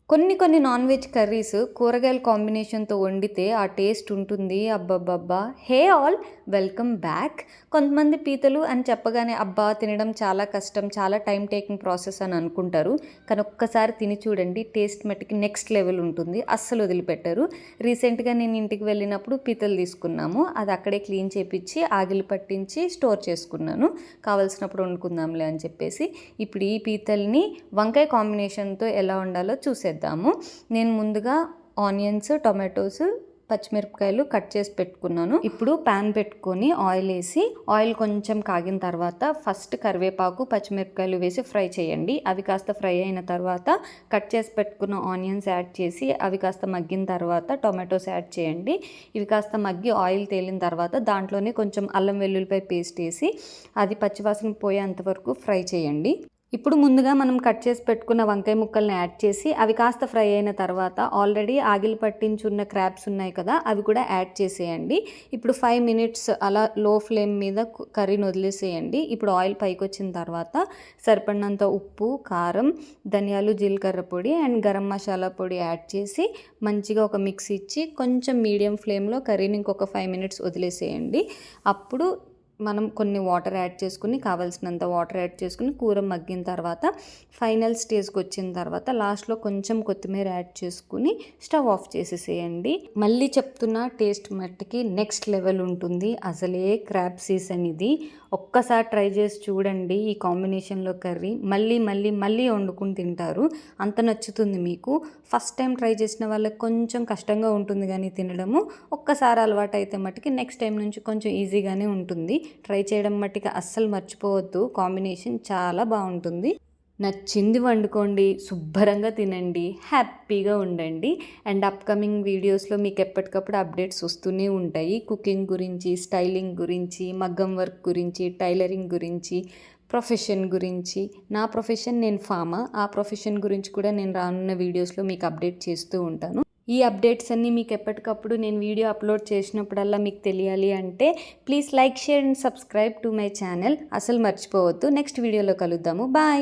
కొన్ని non veg curries కూరగాయల కాంబినేషన్‌తో వండితే ఆ టేస్ట్ ఉంటుంది. అబ్బబ్బబ్బా! Hey all welcome back. కొంతమంది పీతలు అని చెప్పగానే అబ్బా! తినడం చాలా కష్టం, చాలా టైమ్ టేకింగ్ ప్రాసెస్ అని అనుకుంటారు. కానీ ఒక్కసారి తిని చూడండి, టేస్ట్ మట్టికి నెక్స్ట్ లెవెల్ ఉంటుంది. అస్సలు వదిలిపెట్టరు. రీసెంట్‌గా నేను ఇంటికి వెళ్ళినప్పుడు పీతలు తీసుకున్నాము. అది అక్కడే క్లీన్ చేపిచ్చి, ఆగిలి పట్టించి స్టోర్ చేసుకున్నాను. కావాల్సినప్పుడు వండుకుందాంలే అని చెప్పేసి. ఇప్పుడు ఈ పీతల్ని వంకాయ కాంబినేషన్‌తో ఎలా వండాలో చూసేద్దాము. నేను ముందుగా ఆనియన్స్, టొమాటోస్, పచ్చిమిరపకాయలు కట్ చేసి పెట్టుకున్నాను. ఇప్పుడు ప్యాన్ పెట్టుకొని ఆయిల్ వేసి, ఆయిల్ కొంచెం కాగిన తర్వాత ఫస్ట్ కరివేపాకు, పచ్చిమిరపకాయలు వేసి ఫ్రై చేయండి. అవి కాస్త ఫ్రై అయిన తర్వాత కట్ చేసి పెట్టుకున్న ఆనియన్స్ యాడ్ చేసి అవి కాస్త మగ్గిన తర్వాత టొమాటోస్ యాడ్ చేయండి. ఇవి కాస్త మగ్గి ఆయిల్ తేలిన తర్వాత దాంట్లోనే కొంచెం అల్లం వెల్లుల్లిపాయ పేస్ట్ వేసి అది పచ్చివాసన పోయేంత వరకు ఫ్రై చేయండి. ఇప్పుడు ముందుగా మనం కట్ చేసి పెట్టుకున్న వంకాయ ముక్కల్ని యాడ్ చేసి అవి కాస్త ఫ్రై అయిన తర్వాత ఆల్రెడీ ఆగిలి పట్టించున్న క్రాబ్స్ ఉన్నాయి కదా, అవి కూడా యాడ్ చేసేయండి. ఇప్పుడు 5 మినిట్స్ అలా లో ఫ్లేమ్ మీద కర్రీని వదిలేసేయండి. ఇప్పుడు ఆయిల్ పైకి వచ్చిన తర్వాత సరిపడినంత ఉప్పు, కారం, ధనియాలు, జీలకర్ర పొడి అండ్ గరం మసాలా పొడి యాడ్ చేసి మంచిగా ఒక మిక్స్ ఇచ్చి కొంచెం మీడియం ఫ్లేమ్లో కర్రీని ఇంకొక 5 మినిట్స్ వదిలేసేయండి. అప్పుడు మనం కొన్ని వాటర్ యాడ్ చేసుకుని, కావాల్సినంత వాటర్ యాడ్ చేసుకుని కూర మగ్గిన తర్వాత ఫైనల్ స్టేజ్కి వచ్చిన తర్వాత లాస్ట్లో కొంచెం కొత్తిమీర యాడ్ చేసుకుని స్టవ్ ఆఫ్ చేసేసేయండి. మళ్ళీ చెప్తున్నా, టేస్ట్ మట్టికి నెక్స్ట్ లెవెల్ ఉంటుంది. అసలే క్రాబ్ సీజన్ ఇది. ఒక్కసారి ట్రై చేసి చూడండి ఈ కాంబినేషన్లో కర్రీ. మళ్ళీ మళ్ళీ మళ్ళీ వండుకుని తింటారు. అంత నచ్చుతుంది మీకు. ఫస్ట్ టైం ట్రై చేసిన వాళ్ళకి కొంచెం కష్టంగా ఉంటుంది కానీ తినడము, ఒక్కసారి అలవాటు అయితే మట్టుకి నెక్స్ట్ టైం నుంచి కొంచెం ఈజీగానే ఉంటుంది. ట్రై చేయడం మట్టికి అస్సలు మర్చిపోవద్దు. కాంబినేషన్ చాలా బాగుంటుంది. నచ్చింది వండుకోండి, శుభ్రంగా తినండి, హ్యాపీగా ఉండండి. అండ్ అప్కమింగ్ వీడియోస్లో మీకు ఎప్పటికప్పుడు అప్డేట్స్ వస్తూనే ఉంటాయి. కుకింగ్ గురించి, స్టైలింగ్ గురించి, మగ్గం వర్క్ గురించి, టైలరింగ్ గురించి, ప్రొఫెషన్ గురించి. నా ప్రొఫెషన్ నేను ఫార్మర్. ఆ ప్రొఫెషన్ గురించి కూడా నేను రానున్న వీడియోస్లో మీకు అప్డేట్ చేస్తూ ఉంటాను. ఈ అప్డేట్స్ అన్నీ మీకు ఎప్పటికప్పుడు నేను వీడియో అప్లోడ్ చేసినప్పుడల్లా మీకు తెలియాలి అంటే please like, share and subscribe to my channel. అసలు మర్చిపోవద్దు. నెక్స్ట్ వీడియోలో కలుద్దాము. బాయ్.